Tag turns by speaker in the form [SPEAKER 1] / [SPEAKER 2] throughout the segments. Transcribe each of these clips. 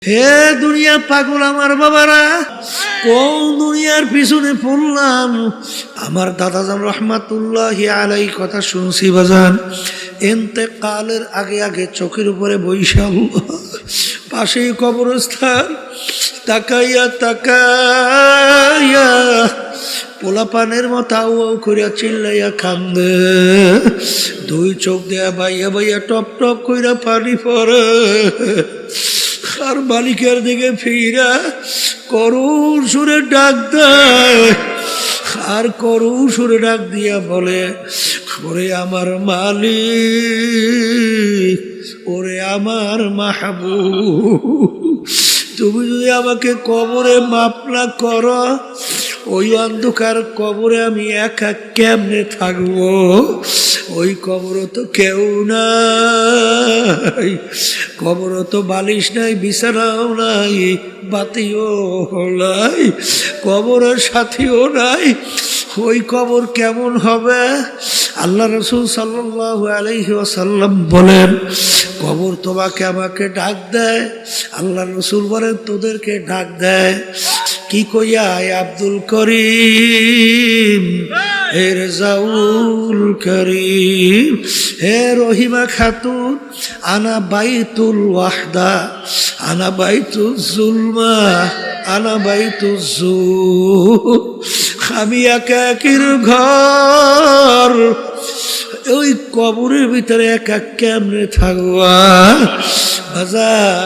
[SPEAKER 1] হে দুনিয়া পাগল আমার বাবারা, কোন দুনিয়ার পিছনে পড়লাম। আমার দাদাজান রহমাতুল্লাহি আলাই কথা শুনছি বাজান, ইন্তেকালের আগে আগে চোখের উপরে বৈশাল পাশেই কবরস্থান, তাকাইয়া তাকাইয়া পোলাপানের মতো আউ আউ করিয়া চিল্লাইয়া কান্দে, দুই চোখ দেয়া বাইয়া বাইয়া টপ টপ কইরা পানি পড়ে। আর মালিকের দিকে ফিরা করুণ সুরে ডাক দেয়, আর করুণ সুরে ডাক দিয়া বলে, ওরে আমার মালিক, ওরে আমার মাহবুব, তুমি যদি আমাকে কবরে মাপ না করো, ওই অন্ধকার কবরে আমি একা কেমনে থাকবো? ওই কবরও তো কেউ নাই, কবরও তো বালিশ নাই, বিছানাও নাই, বাতিও নাই, কবরের সাথীও নাই। ওই কবর কেমন হবে? আল্লাহ রসুল সাল্লাল্লাহু আলাইহি ওয়াসাল্লাম বলেন, কবর তোমাকে আমাকে ডাক দেয়। আল্লাহ রসুল বলেন, তোদেরকে ডাক দেয় কি কইয়া? আব্দুল করিম, হে রেজাউল করিম, হে রহিমা খাতুন, আনা বাইতুল ওয়াহদা, আনা বাইতুল জুলমা, আনা বাইতুল জুর, আমি একাকির ঘর, ওই কবরের ভিতরে একা কেমনে থাকবা? বাজার,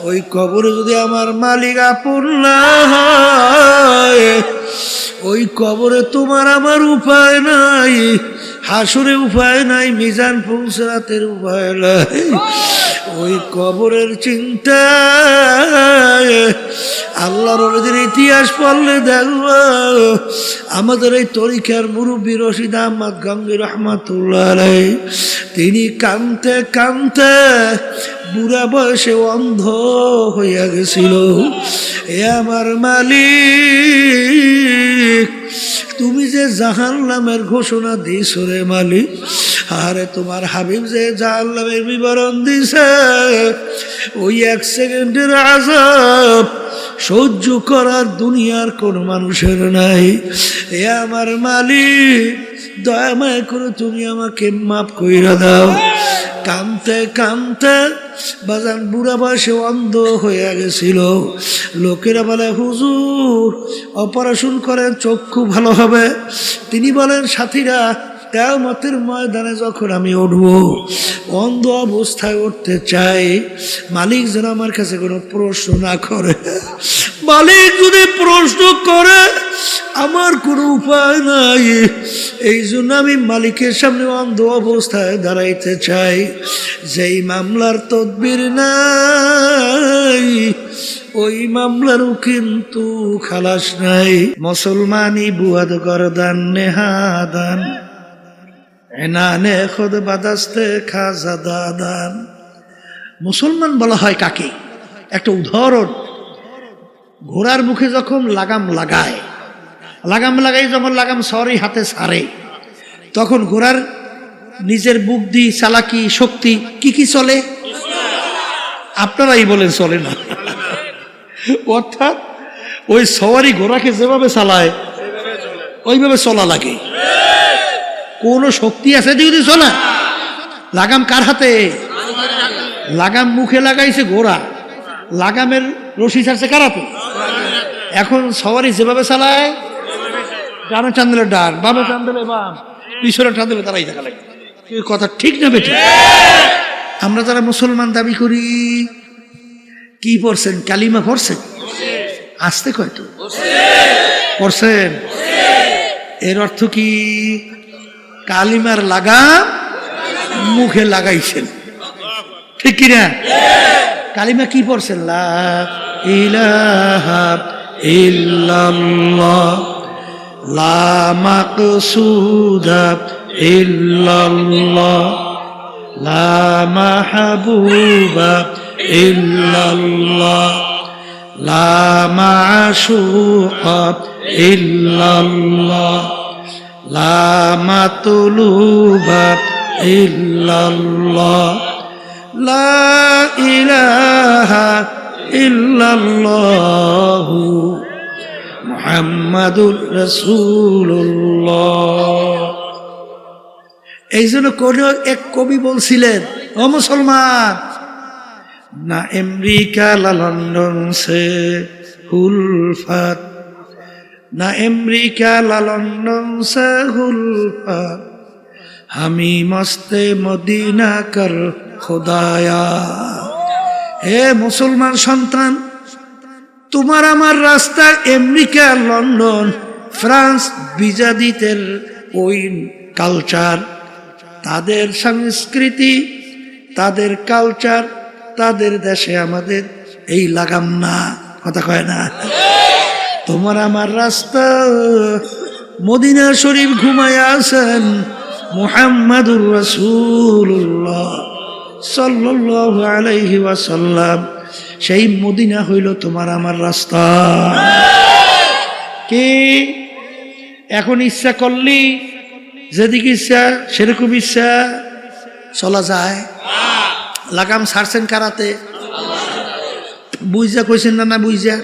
[SPEAKER 1] ওই কবরে যদি আমার মালিক আপন না হয়, ওই কবরে তোমার আমার উপায় নাই, হাসুরে উপায় নাই, মিজান ফুলসরাতের উপায় নাই। ওই কবরের চিন্তা আল্লাহর ওদের ইতিহাস পড়লে দেখবো, আমাদের এই তরিকার মুরব্বী রশিদ আহমদ গঙ্গি রহমাতুল্লাহ আলাইহি, তিনি কাঁদতে কাঁদতে বুড়া বয়সে অন্ধ হইয়া গেছিল। এ আমার মালিক, তুমি যে জাহান্নামের ঘোষণা দিছ রে মালিক, আরে তোমার হাবিব যে জাহান্নামের বিবরণ দিছে, ওই এক সেকেন্ডের আযাব সহ্য করার দুনিয়ার কোন মানুষের নাই। এ আমার মালিক, দয়া মায়া করে তুমি আমাকে মাফ কইরা দাও। কাঁদতে কাঁদতে বাজান বুড়া বয়সে অন্ধ হয়ে গেছিল। লোকেরা বলে, হুজুর অপারেশন করেন, চক্ষু ভালো হবে। তিনি বলেন, সাথীরা, কিয়ামতের ময়দানে যখন আমি উঠব, অন্ধ অবস্থায় উঠতে চাই, মালিক যেন আমার কাছে কোনো প্রশ্ন না করে। মালিক যদি প্রশ্ন করে, আমার কোনো উপায় নাই, এই জন্য আমি মালিকের সামনে অন্ধ অবস্থায় দাঁড়াইতে চাই। যেই মামলার তদবির নাই, ওই মামলারও কিন্তু খালাস নাই। মুসলমানি বুয়াদ গরদান নেহাদান, এনানে খোদ বাদাস্তে খাজা দাদান। মুসলমান বলা হয় কাকে? একটা উদাহরণ, ঘোড়ার মুখে যখন লাগাম লাগায়, লাগাম লাগাই যখন লাগাম সরি হাতে সারে, তখন ঘোড়ার নিজের বুদ্ধি, চালাকি, শক্তি কি কি চলে? আপনারাই বলেন চলে না। অর্থাৎ ওই সওয়ারি ঘোড়াকে যেভাবে চালায় ওইভাবে চলা লাগে। কোন শক্তি আছে যদি চলা? লাগাম কার হাতে? লাগাম মুখে লাগাইছে ঘোড়া, লাগামের রশি ছাড়ছে কার হাতে? এখন সওয়ারি যেভাবে চালায়, ডানে টান দিলে ডান, বামে টান দিলে বাম, পিছনে টান দিলে তারাই দেখা লাগে। কথা ঠিক না বেঠিক? আমরা যারা মুসলমান দাবি করি, কি পড়ছেন? কালিমা পড়ছেন? আসতে কয়তো পড়ছেন? এর অর্থ কি? কালিমার লাগাম মুখে লাগাইছেন, ঠিক কিনা? কালিমা কি পড়ছেন? লা ইলাহা ইল্লাল্লাহ, লা মাকসুদা ইল্লাল্লাহ, লা মাহবুবা ইল্লাল্লাহ, লা মাশুকা ইল্লাল্লাহ, লা মাতলুবা ইল্লাল্লাহ, লা ইলাহা ইল্লাল্লাহু মুহাম্মাদুর রাসূলুল্লাহ। এই জন্য কোন এক কবি বলছিলেন, ও মুসলমান, না আমেরিকা লা লন্ডন সে উলফত, না আমেরিকা লা লন্ডন সে উলফত, হামি মস্তে মদিনা কর খোদায়া। হে মুসলমান সন্তান, তোমার আমার রাস্তা আমেরিকা, লন্ডন, ফ্রান্স, বিজাদিতের ওই কালচার, তাদের সংস্কৃতি, তাদের কালচার, তাদের দেশে আমাদের এই লাগাম না, কথা কয় না। তোমার আমার রাস্তা মদিনা শরীফ ঘুমায় আছেন মুহাম্মাদুর রাসূলুল্লাহ সাল্লাল্লাহু আলাইহি ওয়াসাল্লাম। সেই মদিনা হইল তোমার আমার রাস্তা। কি এখন ইচ্ছা করলি যেদিকে ইচ্ছা সেরকম ইচ্ছা চলা যায়? লাগাম ছাড়ছেন কারাতে? বুঝা কইছেন না? না বুঝা?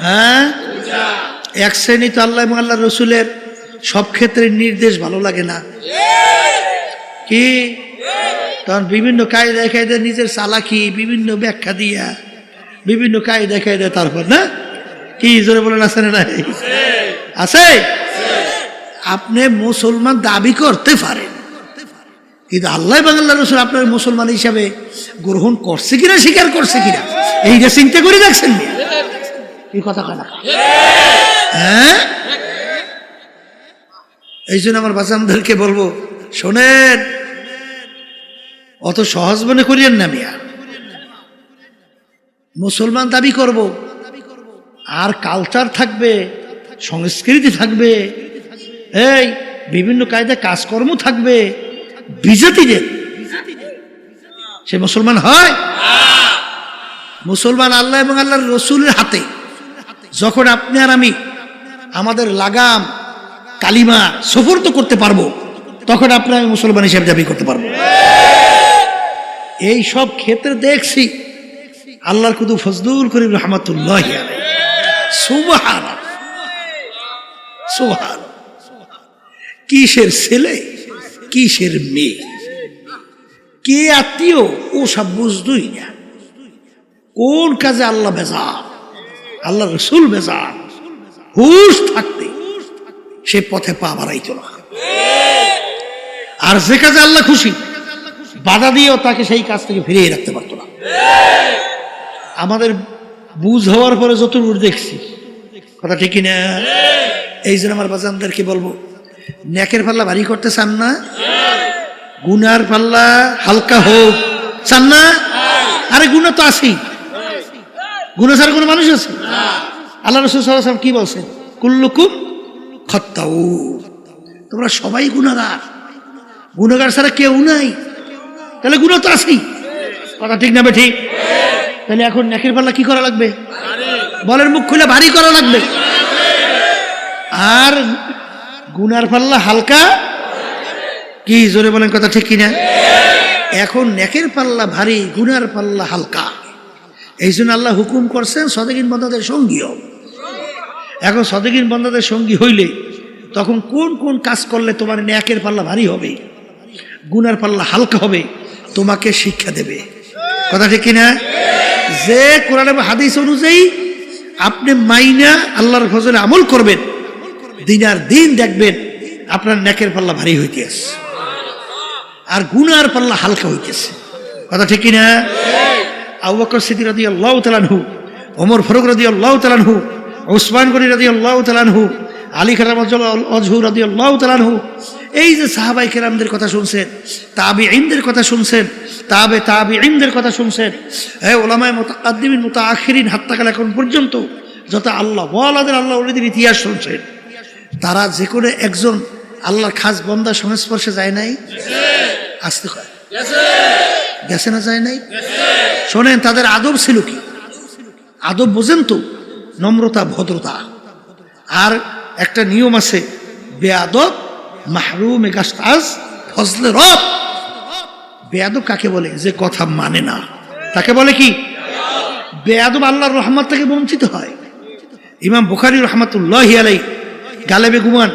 [SPEAKER 1] হ্যাঁ, এক শ্রেণী তো আল্লাহ এবং আল্লাহ রসুলের সব ক্ষেত্রে নির্দেশ ভালো লাগে না। কি তখন বিভিন্ন কায়দায় কায়দায় নিজের চালাকি বিভিন্ন ব্যাখ্যা দিয়া বিভিন্ন কায়দায় কায়দায় তারপর না কি জোরে বলেন আছে না? নাই আছে। আপনি মুসলমান দাবি করতে পারেন, কিন্তু আল্লাহ এবং আল্লাহ রসুল আপনার মুসলমান হিসাবে গ্রহণ করছে কিনা, স্বীকার করছে কিনা, এইটা চিন্তা করে দেখছেন এই কথা কেনা? হ্যাঁ, এই জন্য আমার বাচ্চাদেরকে বলবো, শোনেন, অত সহজ মনে করিয়েন না মিয়া। মুসলমান দাবি করব, আর কালচার থাকবে, সংস্কৃতি থাকবে, এই বিভিন্ন কায়দায় কাজকর্ম থাকবে, বিজাতিদের সে মুসলমান হয়? মুসলমান আল্লাহ এবং আল্লাহর রসুলের হাতে। যখন আপনি আর আমি আমাদের লাগাম কালিমা সুপর্দ করতে পারবো, তখন আপনি আমি মুসলমান হিসেবে দাবি করতে পারবো। এই সব ক্ষেত্রে দেখছি আল্লাহর কুতু ফজলুল করিম রহমাতুল্লাহ আলাইহি, সুবহানাল্লাহ সুবহানাল্লাহ, কিসের ছেলে কিসের মেয়ে, কে আত্মীয়, ও সব বুঝতই না। কোন কাজে আল্লাহ বেজার, আল্লাহ রসুল বেজার, হুশ থাকতে সে পথে পা বাড়াইত না। আর যে কাজে আল্লাহ খুশি, বাধা দিয়েও তাকে সেই কাজ থেকে ফিরিয়ে রাখতে পারতো না। আমাদের বুঝ হওয়ার পরে যতদূর দেখছি, কথা ঠিক কিনা? এই জন্য আমার বাজানদেরকে বলবো, নেকের পাল্লা ভারী করতে চান না? গুনার পাল্লা হালকা হোক চান না? আরে গুনাহ তো আছেই, গুনাহ ছাড়া কোনো মানুষ আছে? আল্লাহ রাসূল সাল্লাল্লাহু আলাইহি ওয়াসাল্লাম কি বলছেন? কুল্লুকুম খাত্তাউন, তোমরা সবাই গুনাহগার, গুনাহগার ছাড়া কেউ নাই। তাহলে গুনাহ তো আছেই, কথা ঠিক না? ঠিক। তাহলে এখন নেকের পাল্লা কি করা লাগবে? বলেন, মুখ খুলে ভারী করা লাগবে। আর গুনার পাল্লা হালকা, কি জোরে বলেন, কথা ঠিক কিনা? এখন নেকের পাল্লা ভারী, গুনার পাল্লা হালকা। এই জন্য আল্লাহ হুকুম করছেন সদেকিন বান্দাদের সঙ্গী হও। এখন সদেকিন বান্দাদের সঙ্গী হইলে তখন কোন কোন কাজ করলে তোমার নেকের পাল্লা ভারী হবে, গুনার পাল্লা হালকা হবে, তোমাকে শিক্ষা দেবে, কথা ঠিক কিনা? যে কোরআন এবং হাদিস অনুযায়ী আপনি মাইনা আল্লাহর ফজলে আমল করবেন, দিন আর দিন দেখবেন আপনার নেকের পাল্লা ভারী হইতেছে আর গুনার পাল্লা হালকা হইতেছে, কথা ঠিক কিনা? আবু বকর সিদ্দিক রাদিয়াল্লাহু তাআলা আনহু, ওমর ফারুক রাদিয়াল্লাহু তাআলা আনহু, উসমান গনি রাদিয়াল্লাহু তাআলা আনহু, আলী কারামাতুল্লাহ রাদিয়াল্লাহু তাআলা আনহু, এই যে সাহাবায়ে কেরামদের কথা শুনছেন, তাবিঈনদের কথা শুনছেন, তাবিঈনদের কথা শুনছেন, এই উলামায়ে মুতাকাদ্দিমিন মুতাআখিরিন হাত্তা কাল এখন পর্যন্ত যত আল্লাহ ওয়ালাদের আল্লাহ ওলিদের ইতিহাস শুনছেন, তারা যে কোনো একজন আল্লাহর খাস বান্দার সংস্পর্শে যায় নাই? আসতে কয় গেছে না? যায় নাই? শোনেন, তাদের আদব ছিল কি? আদব বোঝেন তো? নম্রতা, ভদ্রতা। আর একটা নিয়ম আছে, বেয়াদব মাহরুম গাস্তাজ ফজলে রব। বেয়াদব কাকে বলে? যে কথা মানে না, তাকে বলে কি? বেয়াদব আল্লাহর রহমত থেকে বঞ্চিত হয়। ইমাম বুখারী রহমাতুল্লাহি আলাইহি গালেবে গুমান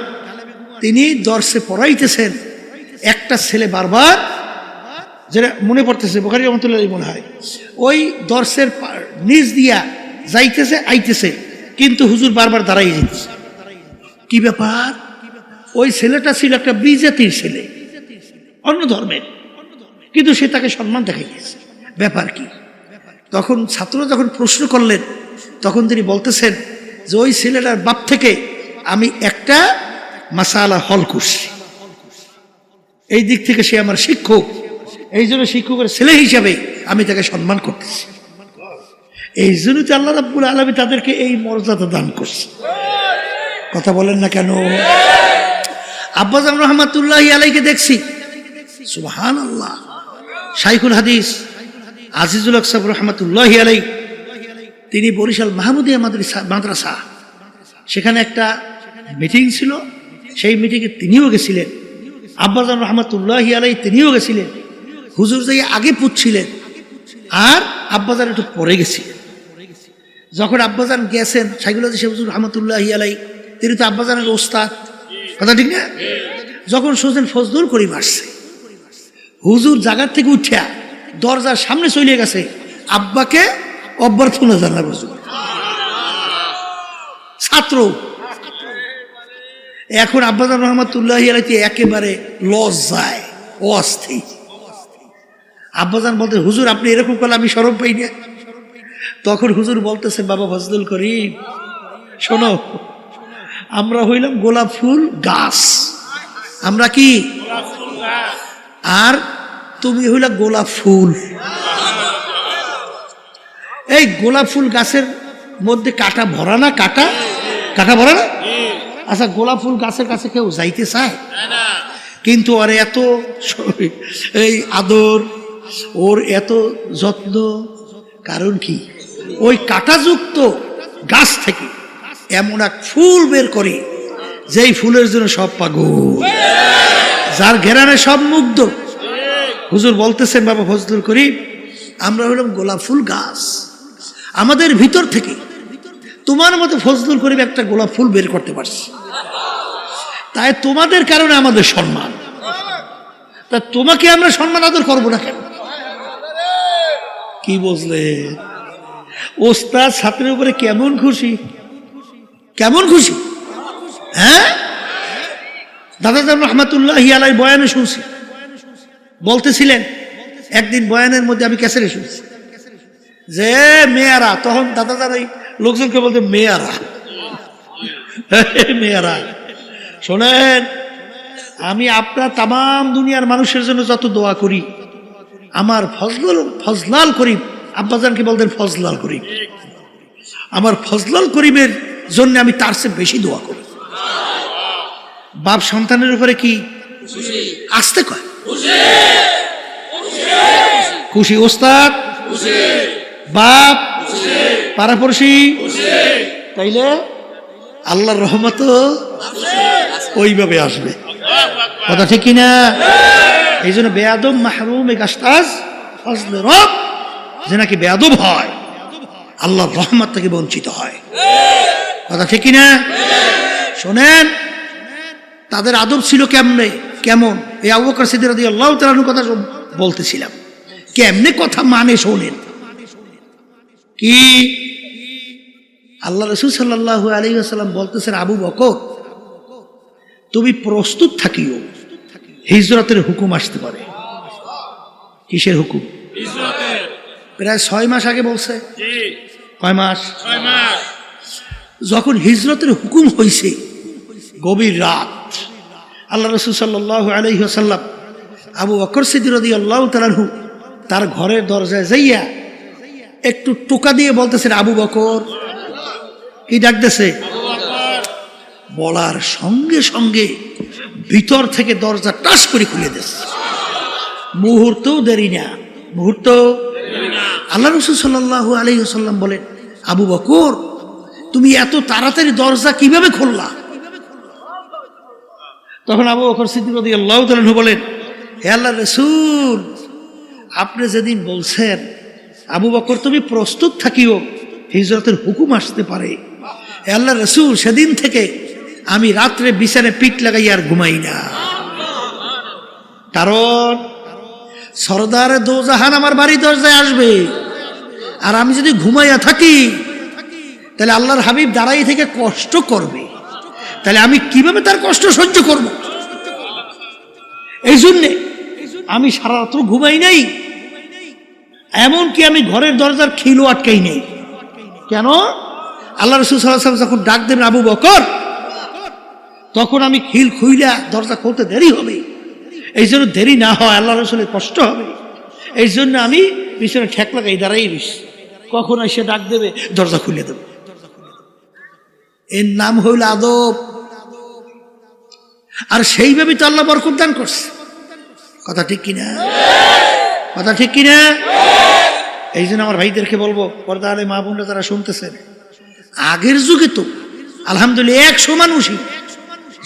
[SPEAKER 1] তিনি দর্শে পড়াইতেছেন, একটা ছেলে বারবার, যেটা মনে পড়তেছে বুখারী রহমাতুল্লাহি আলাইহি মনে হয়, ওই দর্শের নিচ দিয়া যাইতেছে আইতেছে, কিন্তু হুজুর বারবার দাঁড়াই যেতেছে। কি ব্যাপার? ওই ছেলেটা ছিল একটা বিজাতির ছেলে, অন্য ধর্মের, কিন্তু সে তাকে সম্মান দেখাইতেছে, ব্যাপার কি? তখন ছাত্ররা যখন প্রশ্ন করলেন, তখন তিনি বলতেছেন যে ওই ছেলেটার বাপ থেকে আমি একটা মাসালা হল করছি, এই দিক থেকে সে আমার শিক্ষক, এই জন্য শিক্ষকের ছেলে হিসাবে আমি তাকে সম্মান করতেছি। এই জন্য তো আল্লাহ রাব্বুল আলামিন তাদেরকে এই মর্যাদা দান করছে। কথা বলেন না কেন? আব্বাজান রহমাতুল্লাহি আলাইহিকে দেখছি, সুবহানাল্লাহ, শাইখুল হাদিস আজিজুল হক সাহেব রহমাতুল্লাহি আলাইহি, তিনি বরিশাল মাহমুদিয়া মাদ্রাসা, সেখানে একটা মিটিং ছিল, সেই মিটিংয়ে তিনিও গেছিলেন। আব্বাজান রহমাতুল্লাহি আলাইহি তিনিও গেছিলেন। হুজুর যাই আগে পুচ্ছিলেন আর আব্বাজান একটু পরে গেছিলেন। যখন আব্বাজান গেছেন, শাইখুল হাদিস হুজুর রহমাতুল্লাহি আলাইহি, তিনি তো আব্বাজানের ওস্তাদ, কথা ঠিক না? যখন সোজেন ফজলুল করিম আসছে, হুজুর জায়গার থেকে উঠিয়া দরজার সামনে চলে গেছে আব্বাকে অভ্যর্থনা জানাবো। ছাত্র এখন আব্বাজান রহমাতুল্লাহি আলাইহি একেবারে লজ্জায় অস্থির। আব্বাজান বলতে, হুজুর আপনি এরকম করলে আমি শরম পাই না। তখন হুজুর বলতেছে, বাবা ফজলুল করিম শোনো, আমরা হইলাম গোলাপ ফুল গাছ, আমরা কি, আর তুমি হইলা গোলাপ ফুল। এই গোলাপ ফুল গাছের মধ্যে কাটা ভরা না? কাটা কাটা ভরা না? আচ্ছা, গোলাপ ফুল গাছের কাছে কেউ যাইতে চায়? কিন্তু আর এত এই আদর, ওর এত যত্ন, কারণ কি? ওই কাটাযুক্ত গাছ থেকে এমন এক ফুল বের করে, যেই ফুলের জন্য সব পাগল, যার ঘেরানে সব মুগ্ধ। হুজুর বলতেছেন, বাবা ফজলুল করিম, আমরা হলাম গোলাপ ফুল গাছ, আমাদের ভিতর থেকে তোমার মতো ফজলুল করিম একটা গোলাপ ফুল বের করতে পারছি, তাই তোমাদের কারণে আমাদের সম্মান। তা তোমাকে আমরা সম্মান আদর করবো না কেন? কি বুঝলে? ওস্তাদ ছাত্রের উপরে কেমন খুশি, কেমন খুশি! হ্যাঁ, দাদাজান রহমাতুল্লাহি আলাইহি বয়ানে শুনছি, বলতেছিলেন একদিন বয়ানের মধ্যে, আমি ক্যাসেটে শুনছি যে মেয়ারা, তখন দাদাজান ওই লোকজনকে বলতে মেয়ারা, মেয়ারা শোনেন, আমি আপনার তাম দুনিয়ার মানুষের জন্য যত দোয়া করি, আমার ফজলাল করিম, আব্বাজানকে বলতেন ফজলাল করিম, আমার ফজলাল করিমের জন্য আমি তার চেয়ে বেশি দোয়া করি। বাপ সন্তানের উপরে কি আসতে কয়? খুশি ওস্তাদ, বাপ, পাড়াপড়শি, তাইলে আল্লাহর রহমত ওইভাবে আসবে। কথা ঠিক কিনা? এই জন্য বেয়াদব মাহরুম গাস্তাজ ফজলে রব, যে নাকি বেয়াদব হয় আল্লাহর রহমত থেকে বঞ্চিত হয়। কথা ঠিক কিনা? শোনেন, তাদের আদব ছিল কেমনে, কেমন? এই আবু বকর সিদ্দিক রাদিয়াল্লাহু তাআলা আনহু কথা বলতেছিলাম, কেমনে কথা মানে শোনেন। কি আল্লাহ রাসূল সাল্লাল্লাহু আলাইহি ওয়াসাল্লাম বলতেছেন, আবু বকর তুমি প্রস্তুত থাকিও, হিজরতের হুকুম আসতে পারে। কিসের হুকুম? প্রায় 6 মাস আগে বলছে। কয় মাস? 6 মাস। যখন হিজরতের হুকুম হয়েছে, গভীর রাত, আল্লাহ রাসূল সাল্লাল্লাহু আলাইহি ওয়াসাল্লাম আবু বকর সিদ্দিক রাদিয়াল্লাহু তাআলা আনহু তার ঘরের দরজায় যাইয়া একটু টোকা দিয়ে বলতেছেন, আবু বকর। কি ডাকতেছে? বলার সঙ্গে সঙ্গে ভিতর থেকে দরজা টাস করে খুলে দিয়েছে। মুহূর্তও দেরি না, মুহূর্ত। আল্লাহ রাসূল সাল্লাল্লাহু আলাইহি ওয়াসাল্লাম বলেন, আবু বকর তুমি এত তাড়াতাড়ি দরজা কিভাবে খুললা? তখন আবু বকর সিদ্দিক রাদিয়াল্লাহু তাআলা আনহু বলেন, হে আল্লাহর রাসূল, আপনি যেদিন বলছেন আবু বকর তুমি প্রস্তুত থাকিও, হিজরতের হুকুম আসতে পারে। আল্লাহ রসুল সেদিন থেকে আমি রাত্রে বিছানায় পিঠ লাগাই আর ঘুমাই না, কারণ সরদারে দোজাহান আমার বাড়ি দরজায় আসবে, আর আমি যদি ঘুমাইয়া থাকি তাহলে আল্লাহর হাবিব দাঁড়াই থেকে কষ্ট করবে, তাহলে আমি কিভাবে তার কষ্ট সহ্য করব? এই জন্যে আমি সারা রাত্র ঘুমাই নাই, এমনকি আমি ঘরের দরজার খিলও আটকাই নেই। কেন? আল্লাহ রাসূল সাল্লাল্লাহু আলাইহি ওয়াসাল্লাম যখন ডাক দেবেন আবু বকর, তখন আমি খিল খুইলা দরজা খুলতে দেরি হবে, এই জন্য দেরি না হয়, আল্লাহ রাসূলের কষ্ট হবে, এই জন্য আমি পিছনে ঠেক লাগাই দাঁড়াই রইছি, কখন এসে ডাক দেবে দরজা খুলে দেব। এর নাম হইল আদব। আর সেইভাবে তো আল্লাহ বরকত দান করছে। কথা ঠিক কিনা? কথা ঠিক কিনা? এই জন্য আমার ভাইদেরকে বলবো, পর্দা আলে মা বোনরা যারা শুনতেছেন, আগের যুগে তো আলহামদুলিল্লাহ 100 মানুষই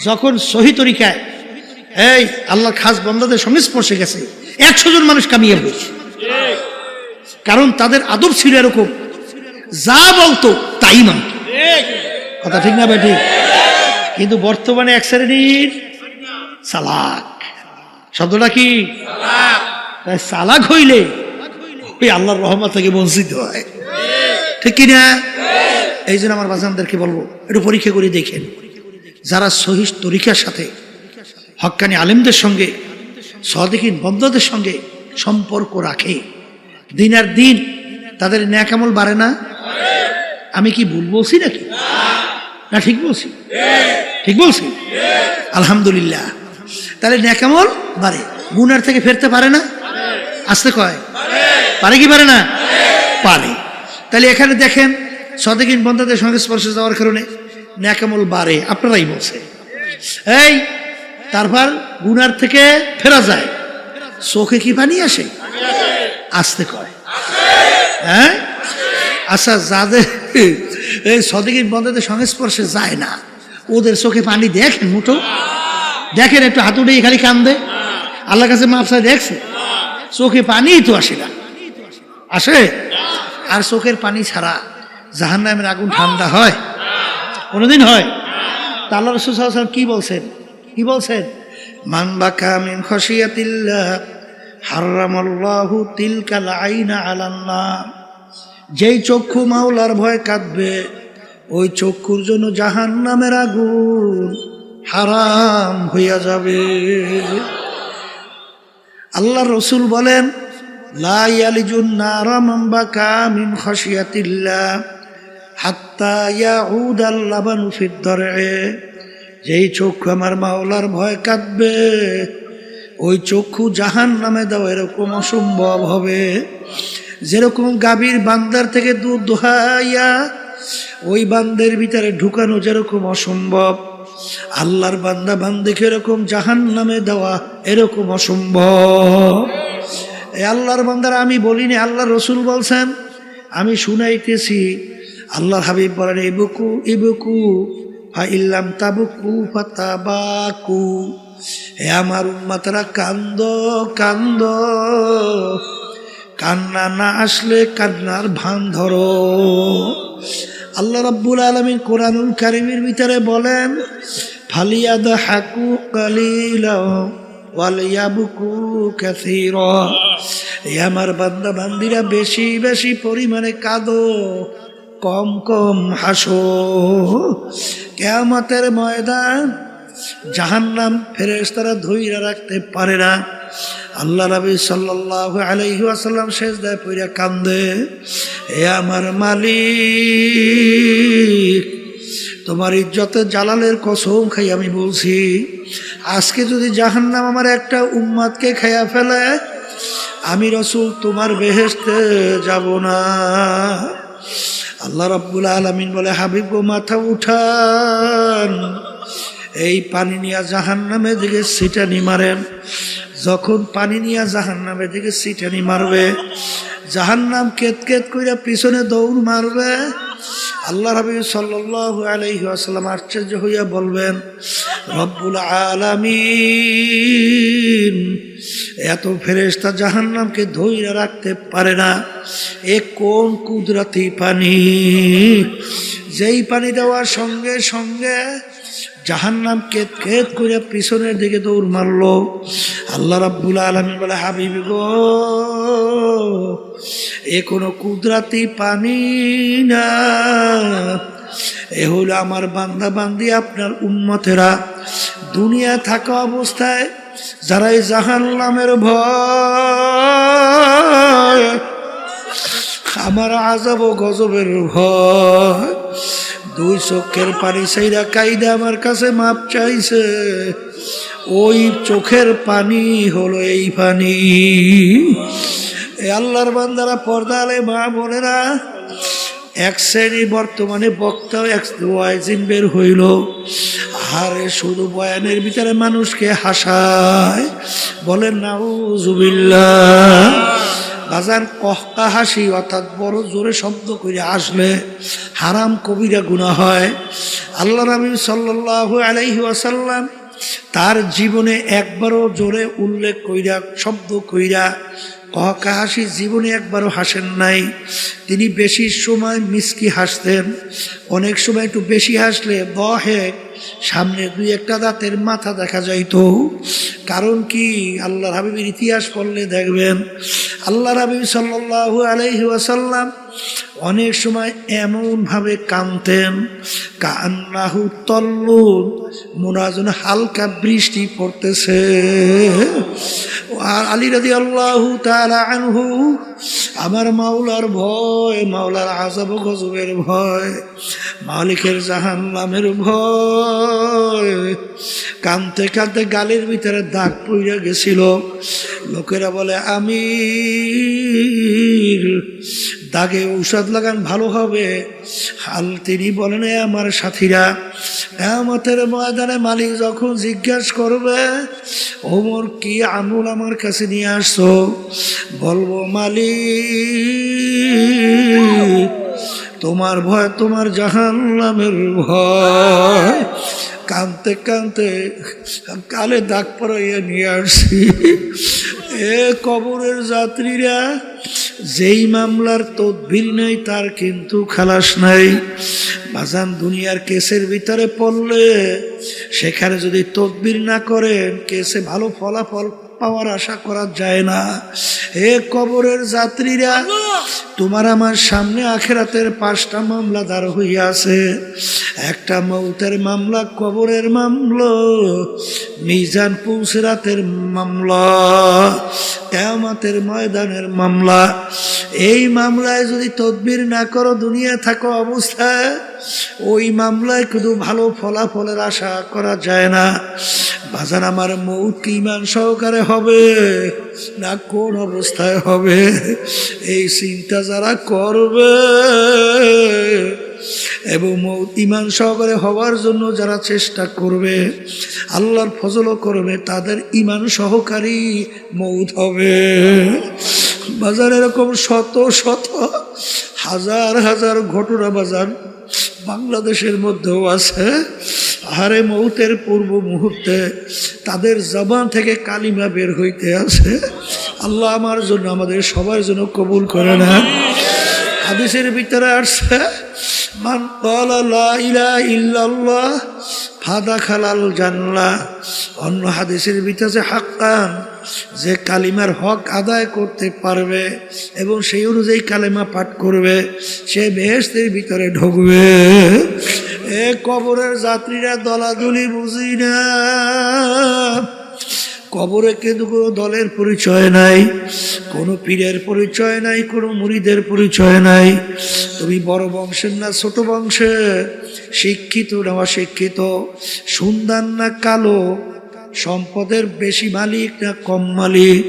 [SPEAKER 1] যখন সহি তরিকায় এই আল্লাহর খাস বন্দাদের সংস্পর্শে গেছে, 100 জন মানুষ কামিয়ে হয়েছে। কারণ তাদের আদব ছিল এরকম, যা বলতো তাই মানত। কথা ঠিক না ভাই? ঠিক। কিন্তু বর্তমানে এক শ্রেণীর চালাক, শব্দটা কি? চালাক হইলে ওই আল্লাহর রহমত থেকে বঞ্চিত হয়, ঠিক কিনা? এই জন্য আমার বাজানদেরকে বলবো, একটু পরীক্ষা করে দেখেন, যারা সহি তরিকার সাথে হক্কানি আলেমদের সঙ্গে সাদিকিন বন্দাদের সঙ্গে সম্পর্ক রাখে, দিন আর দিন তাদের নেক আমল বাড়ে না? আমি কি ভুল বলছি নাকি? না ঠিক বলছি? ঠিক বলছি? আলহামদুলিল্লাহ। তাহলে নেক আমল বাড়ে, গুনার থেকে ফিরতে পারে না? আসতে কয় পারে কি পারে না? পারে। তাহলে এখানে দেখেন, সাদিকিন বন্দাদের সংস্পর্শে যাওয়ার কারণে নেক আমল বাড়ে, আপনারাই বলছে। এই তারপর গুনার থেকে ফেরা যায়, চোখে কি পানি আসে? আসতে কয় হ্যাঁ। আচ্ছা, যাদের এই সাদিকিন বন্দাদের সংস্পর্শে যায় না, ওদের চোখে পানি দেখেন? মুঠো দেখেন, একটু হাত উঠে খালি কান্দে, আল্লাহর কাছে মাপ চায়, দেখছে? চোখে পানি তো আসে না, আসে? আর চোখের পানি ছাড়া জাহান্নামের আগুন ঠান্ডা হয়? কোনোদিন হয়? তা আল্লাহ রাসূল সাল্লাল্লাহু আলাইহি ওয়াসাল্লাম কি বলছেন? কি বলছেন? মান বাকা মিন খাশিয়াতিল্লাহ হারামাল্লাহু তিলকাল আইনা আলান নার। যেই চক্ষু মাওলার ভয় কাঁদবে, ওই চক্ষুর জন্য জাহান্নামের আগুন হারাম হইয়া যাবে। আল্লাহ রসুল বলেন, লা ইয়ালিজুন নারা মান বাকা মিন খাশিয়াতিল্লাহ হাত্তা ইয়াউদাল লাবানু ফিদ দার'i। যেই চক্ষু আমার মাওলার ভয় কাঁদবে, ওই চক্ষু জাহান্নামে দেওয়া এরকম অসম্ভব হবে। যেরকম গাভীর বান্দার থেকে দুধ দোহাইয়া ওই বান্দের ভিতরে ঢুকানো যেরকম অসম্ভব, আল্লাহর বান্দা বান্দিকে এরকম জাহান্নামে দেওয়া এরকম অসম্ভব। এই আল্লাহর বান্দারা আমি বলিনি, আল্লাহ রসুল বলছেন, আমি শুনাইতেছি। আল্লাহর হাবিব বলেন, ইবকু ইবকু ফাইল্লাম তাবকু ফাতাবাকু। হে আমার উম্মতরা, কান্দ কান্দ, কান্না না আসলে কান্নার ভান ধরো। আল্লাহ রাব্বুল আলামিন কোরআনুল কারীমের ভিতরে বলেন, ফালিয়াদহাকু কালিলা ওয়ালিয়াবকু কাসীরা। হে আমার বান্দা বান্দিরা, বেশি বেশি পরিমাণে কাঁদো, কম কম হাসো। কিয়ামতের ময়দান জাহান্নাম ফেরেশতারা ধইরা রাখতে পারে না। আল্লাহ নবী সাল্লাল্লাহু আলাইহি ওয়াসাল্লাম সিজদায় পড়ে কান্দে, হে আমার মালিক, তোমার ইজ্জতে জালালের কসম খাই আমি বলছি, আজকে যদি জাহান্নাম আমার একটা উম্মতকে খাইয়া ফেলে, আমি রাসূল তোমার বেহেশতে যাব না। আল্লাহ রাব্বুল আলামিন বলে, হাবিব গো, মাথা উঠান, এই পানি নিয়ে জাহান্নামের দিকে ছিটানি মারেন। যখন পানি নিয়ে জাহান্নামের দিকে ছিটানি মারবে, জাহান্নাম কেত কেত কইরা পিছনে দৌড় মারবে। আল্লাহ রাব্বি সাল্লাল্লাহু আলাইহি ওয়াসাল্লাম আশ্চর্য হইয়া বলবেন, রব্বুল আলামিন এত ফেরেশতা জাহান্নামকে ধইরা রাখতে পারে না। এ কোন কুদরতি পানি, যেই পানি দেওয়ার সঙ্গে সঙ্গে জাহান্নাম কেত কেত করে পিছনের দিকে দৌড় মারলো। আল্লাহ রাব্বুল আলামিন বলে, হাবিব গো, এ কোনো কুদরতি পানি না, এ হলো আমার বান্দা বান্দি, আপনার উম্মতেরা দুনিয়া থাকা অবস্থায় যারা এই জাহান্নামের ভয়, আমার আযাব ও গজবের ভয়, দুই চোখের পানি সেইরা কাইদা আমার কাছে মাপ চাইছে, ওই চোখের পানি হলো এই পানি। এই আল্লাহর বান্দারা, পর্দা আলে মা বোনেরা, এক শ্রেণী বর্তমানে বক্তা এক ওয়াইজিন বের হইল, আরে শুধু বয়ানের ভিতরে মানুষকে হাসায়, বলেন নাউজুবিল্লাহ। বাজান কহকা হাসি অর্থাৎ বড় জোরে শব্দ করে আসলে হারাম কবিরা গুনাহ হয়। আল্লাহ নবী সাল্লাল্লাহু আলাইহি ওয়াসাল্লাম তার জীবনে একবারও জোরে উল্লেখ কইরা শব্দ কইরা কহকা হাসি জীবনে একবারও হাসেন নাই। তিনি বেশি সময় মিসকি হাসতেন, অনেক সময় একটু বেশি হাসলে বহে সামনে দুই একটা দাঁতের মাথা দেখা যাইতো। কারণ কি, আল্লাহর হাবিবের ইতিহাস পড়লে দেখবেন আল্লাহ হাবিব সাল্লাল্লাহু আলাইহি ওয়াসাল্লাম অনেক সময় এমনভাবে কাঁদতেন, কান্নাহু তল্লুন, মনে হয় যেন হালকা বৃষ্টি পড়তেছে। আর আলী রাদিয়াল্লাহু তাআলা আনহু, আমার মাওলার ভয়, মাওলার আযাব ও গজবের ভয়, মালিকের জাহান্নামের ভয়, কাঁদতে কাঁদতে গালের ভিতরে দাগ পড়ে গেছিল। লোকেরা বলে, আমির দাগে ঔষধ লাগান ভালো হবে। হাল তিনি বলেন, আমার সাথীরা, কিয়ামতের ময়দানে মালিক যখন জিজ্ঞাসা করবে, ওমর কি আমল আমার কাছে নিয়ে আসছো, বলবো মালিক তোমার ভয়, তোমার জাহান্নামের ভয়। কাঁদতে কাঁদতে কালে দাগ পরাইয়া নিয়ে আসছি। এ কবরের যাত্রীরা, যেই মামলার তদবির নেই তার কিন্তু খালাস নাই। বাজান দুনিয়ার কেসের ভিতরে পড়লে সেখানে যদি তদবির না করেন, কেসে ভালো ফলাফল পাওয়ার আশা করা যায় না। হে কবরের যাত্রীরা, তোমার আমার সামনে আখিরাতের 5টা মামলা দাঁড় হইয়া আছে। একটা মৌতের মামলা, কবরের মামলা, মিজান পুসরাতের মামলা, কিয়ামতের ময়দানের মামলা। এই মামলায় যদি তদবির না করো দুনিয়া থাকা অবস্থায়, ওই মামলায় শুধু ভালো ফলাফলের আশা করা যায় না। বাজান আমার মৌত কি ঈমান সহকারে হবে না কোন অবস্থায় হবে, এই চিন্তা যারা করবে এবং মৌত ঈমান সহকারে হওয়ার জন্য যারা চেষ্টা করবে, আল্লাহর ফজলও করবে, তাদের ঈমান সহকারী মৌত হবে। বাজার এরকম শত শত হাজার হাজার ঘটনা বাজার বাংলাদেশের মধ্যেও আছে। আরে মৌতের পূর্ব মুহূর্তে তাদের জবান থেকে কালিমা বের হইতে আছে। আল্লাহ আমার জন্য, আমাদের সবার জন্য কবুল করে নেন। হাদিসের ভিতরে আসছে, মান ক্বালা লা ইলাহা ইল্লাল্লাহ ফাদাখালাল জান্নাহ। অন্য হাদিসের ভিতরে হাক্কান, যে কালিমার হক আদায় করতে পারবে এবং সেই অনুযায়ী কালিমা পাঠ করবে, সে বেহেশতের ভিতরে ঢুকবে। এ কবরের যাত্রীরা দলাদলি বুঝি না। কবরে কিন্তু কোনো দলের পরিচয় নাই, কোনো পীরের পরিচয় নাই, কোনো মুরিদের পরিচয় নাই। তুমি বড় বংশের না ছোট বংশে, শিক্ষিত না অশিক্ষিত, সুন্দর না কালো, সম্পদের বেশি মালিক না কম মালিক,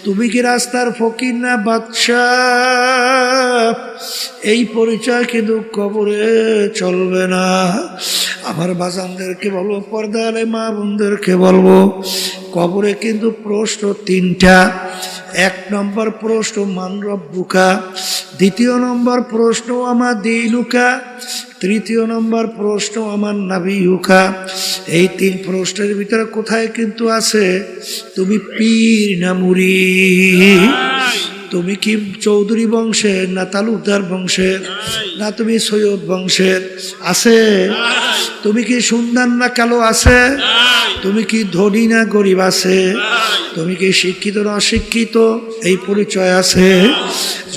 [SPEAKER 1] তুমি কি রাস্তার ফকির না বাদশাহ, এই পরিচয় কিন্তু কবরে চলবে না। আমার বাজানদেরকে বলবো, পর্দালে মা বোনদেরকে বলবো, কবরে কিন্তু প্রশ্ন 3টা। 1 নম্বর প্রশ্ন মান রব্বুকা, দ্বিতীয় নম্বর প্রশ্ন আমার দিনুকা, তৃতীয় নম্বর প্রশ্ন আমার নাবিয়ুকা। এই 3 প্রশ্নের ভিতরে কোথায় কিন্তু আছে তুমি পীর না মুরিদ, তুমি কি চৌধুরী বংশের না তালুকদার বংশের, না তুমি সৈয়দ বংশের, আছে? তুমি কি সুন্দর না কালো, আছে? তুমি কি ধনী না গরিব, আছে? তুমি কি শিক্ষিত না অশিক্ষিত, এই পরিচয় আছে?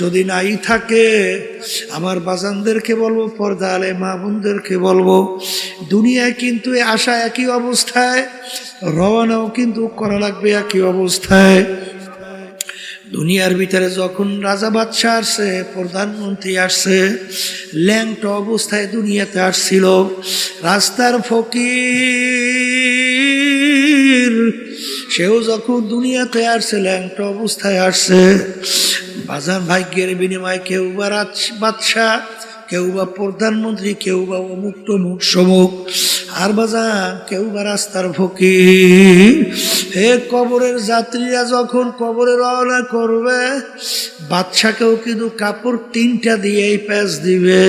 [SPEAKER 1] যদি নাই থাকে আমার বাজানদেরকে বলবো, পর্দা আলে মা বোনদেরকে বলবো, দুনিয়ায় কিন্তু আসা একই অবস্থায়, রওনাও কিন্তু করা লাগবে একই অবস্থায়। দুনিয়ার ভিতরে যখন রাজা বাদশাহ আসছে, প্রধানমন্ত্রী আসছে, ল্যাংটা অবস্থায় দুনিয়াতে আসছিল। রাস্তার ফকির সেও যখন দুনিয়াতে আসছে ল্যাংটা অবস্থায় আসছে। বাজার ভাগ্যের বিনিময়ে কেউ বা বাদশাহ, কেউ বা প্রধানমন্ত্রী, কেউ বা অমুক টমুক সমুক, আর বাজার কেউ বা রাস্তার ফকির। হে কবরের যাত্রীরা যখন কবরে রওনা করবে, বাদশাকেও কিন্তু কাপড় 3টা দিয়েই প্যাঁচ দিবে,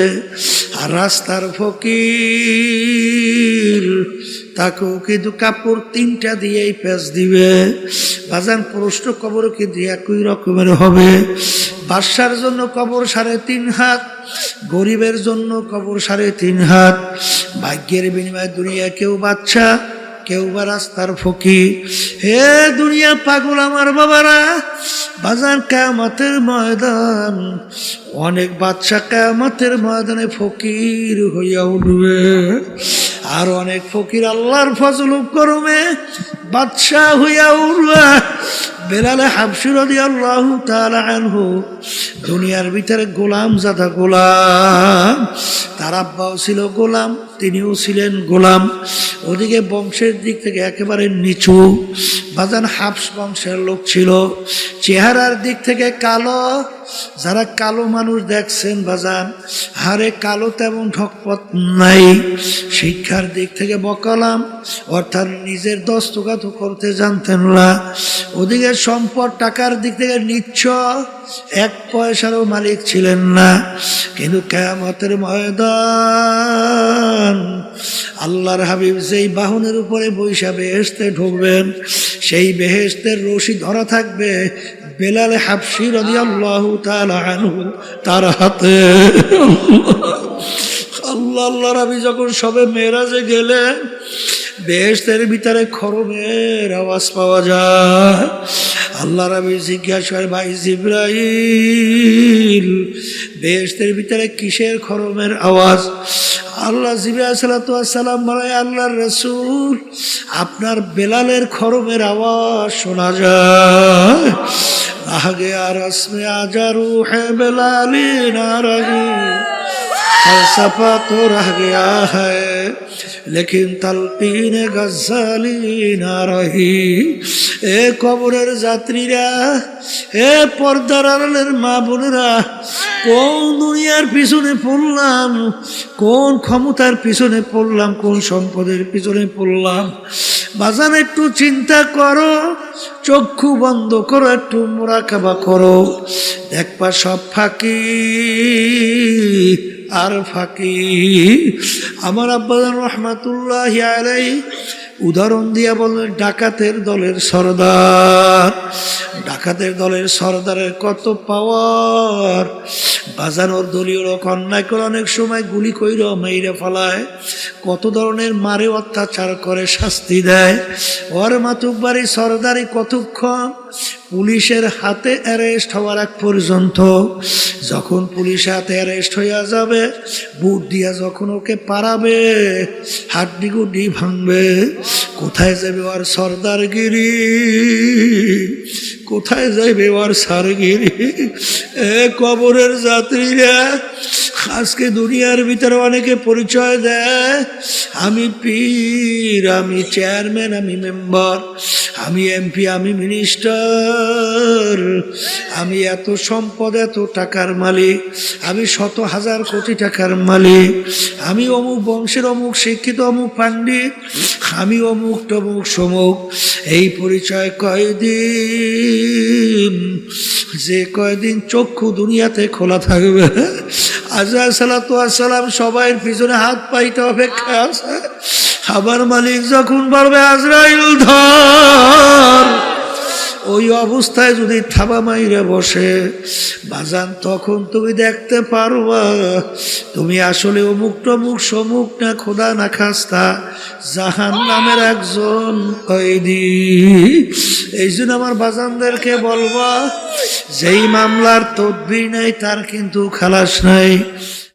[SPEAKER 1] আর রাস্তার ফকির তাকেও কিন্তু কাপড় 3টা দিয়েই প্যাঁচ দিবে। বাজান প্রশ্ন কবর কিন্তু একই রকমের হবে। বাদশার জন্য কবর 3.5 হাত, গরিবের জন্য কবর 3.5 হাত। ভাগ্যের বিনিময়ে দুনিয়া কেউ বাদশা, কেউ বা রাস্তার ফকির। হে দুনিয়া পাগল আমার বাবারা, বাজার কিয়ামতের ময়দান, অনেক বাদশা কিয়ামতের ময়দানে ফকির হইয়া উঠবে, আর অনেক ফকির আল্লাহর ফজল করমে বাদশা হইয়া উঠবে। বেলালে হাবশী রাদিয়াল্লাহু তাআলা আনহু দুনিয়ার ভিতরে গোলাম জাদা গোলাম, তার আব্বাও ছিল গোলাম, তিনিও ছিলেন গোলাম। ওদিকে বংশের দিক থেকে একেবারে নিচু, বাজান হাবশ বংশের লোক ছিল। চেহারার দিক থেকে কালো, যারা কালো মানুষ দেখছেন বাজান, হারে কালো তেমন ঠকপথ নাই। শিক্ষার দিক থেকে বকালাম, অর্থাৎ নিজের দস্তখত করতে জানতেন না। ওদিকে সম্পদ টাকার দিক থেকে নিচ্ছ, 1 পয়সারও মালিক ছিলেন না। কিন্তু কিয়ামতের ময়দান আল্লাহর হাবিব যেই বাহনের উপরে বৈশা বেহেশতে ঢুকবেন, সেই বেহেশতের রশি ধরা থাকবে বেলাল হাবশী রাদিয়াল্লাহু তাআলা আনহু তার হাতে। আল্লাহর হাবিব যখন সবে মেরাজে গেলেন, বেহেশতের ভিতরে খরমের আওয়াজ পাওয়া যায়। আল্লাহর হাবিব জিজ্ঞাসা করে, ভাই জিবরাইল, বেহেশতের ভিতরে কিসের খরমের আওয়াজ? আল্লাহ জিবরাইল আলাইহিস সালাম বলে, আল্লাহর রাসূল, আপনার বেলালের খরমের আওয়াজ শোনা যায়। আহ গয়া রসমে আজা রূহে বেলালি না রহি, फलसफा तो रह गया है लेकिन तलकीन गज़ाली ना रही। ए কবরের যাত্রীরা, এ পর্দার আড়ালের মা বোনেরা, কোন দুনিয়ার পিছনে পড়লাম, কোন ক্ষমতার পিছনে পড়লাম, কোন সম্পদের পিছনে পড়লাম? বাজান একটু চিন্তা করো, চক্ষু বন্ধ করো, একটু মুরাকাবা করো, দেখবা সব ফাঁকি আর ফাঁকি। আমার আব্বাজান রহমাতুল্লাহি আলাইহি উদাহরণ দিয়া বললেন, ডাকাতের দলের সরদার, ডাকাতের দলের সরদারের কত পাওয়ার। বাজানোর দলীয় লোক অন্যায় করে অনেক সময় গুলি কইরা মেরে ফেলায়, কত ধরনের মারে অত্যাচার করে শাস্তি দেয়। ওর মাতুব্বারি সরদারি কতক্ষণ? পুলিশের হাতে অ্যারেস্ট হওয়ার আগ পর্যন্ত। যখন পুলিশের হাতে অ্যারেস্ট হইয়া যাবে, বুট দিয়া যখন ওকে পারাবে, হাড্ডি গুড্ডি ভাঙবে, কোথায় যাবে ওর সরদারগিরি, কোথায় যাইবে ওর সারগিরি? এ কবরের যাত্রীরা, আজকে দুনিয়ার ভিতরে অনেকে পরিচয় দেয়, আমি পীর, আমি চেয়ারম্যান, আমি মেম্বার, আমি এমপি, আমি মিনিস্টার, আমি এত সম্পদ, এত টাকার মালিক, আমি 100,000 কোটি টাকার মালিক, আমি অমুক বংশের অমুক শিক্ষিত, অমুক পাণ্ডিত, আমি অমুক টমুক সমুক। এই পরিচয় কয়দিন? যে কয়দিন চক্ষু দুনিয়াতে খোলা থাকবে, আজরাইল সালাতু ওয়াসসালাম সবাইয়ের পিছনে হাত পাইতে অপেক্ষা আছে। আবার মালিক যখন বলবে আজরাইল ধর, ওই অবস্থায় যদি থাবা মাইরে বসে বাজান, তখন তুমি দেখতে পারবা তুমি আসলে অমুক টমুক সমুক না খোদা না খাস্তা জাহান্নামের একজন কয়েদি। এই জন্য আমার বাজানদেরকে বলবা, যেই মামলার তদবির নাই তার কিন্তু খালাস নাই।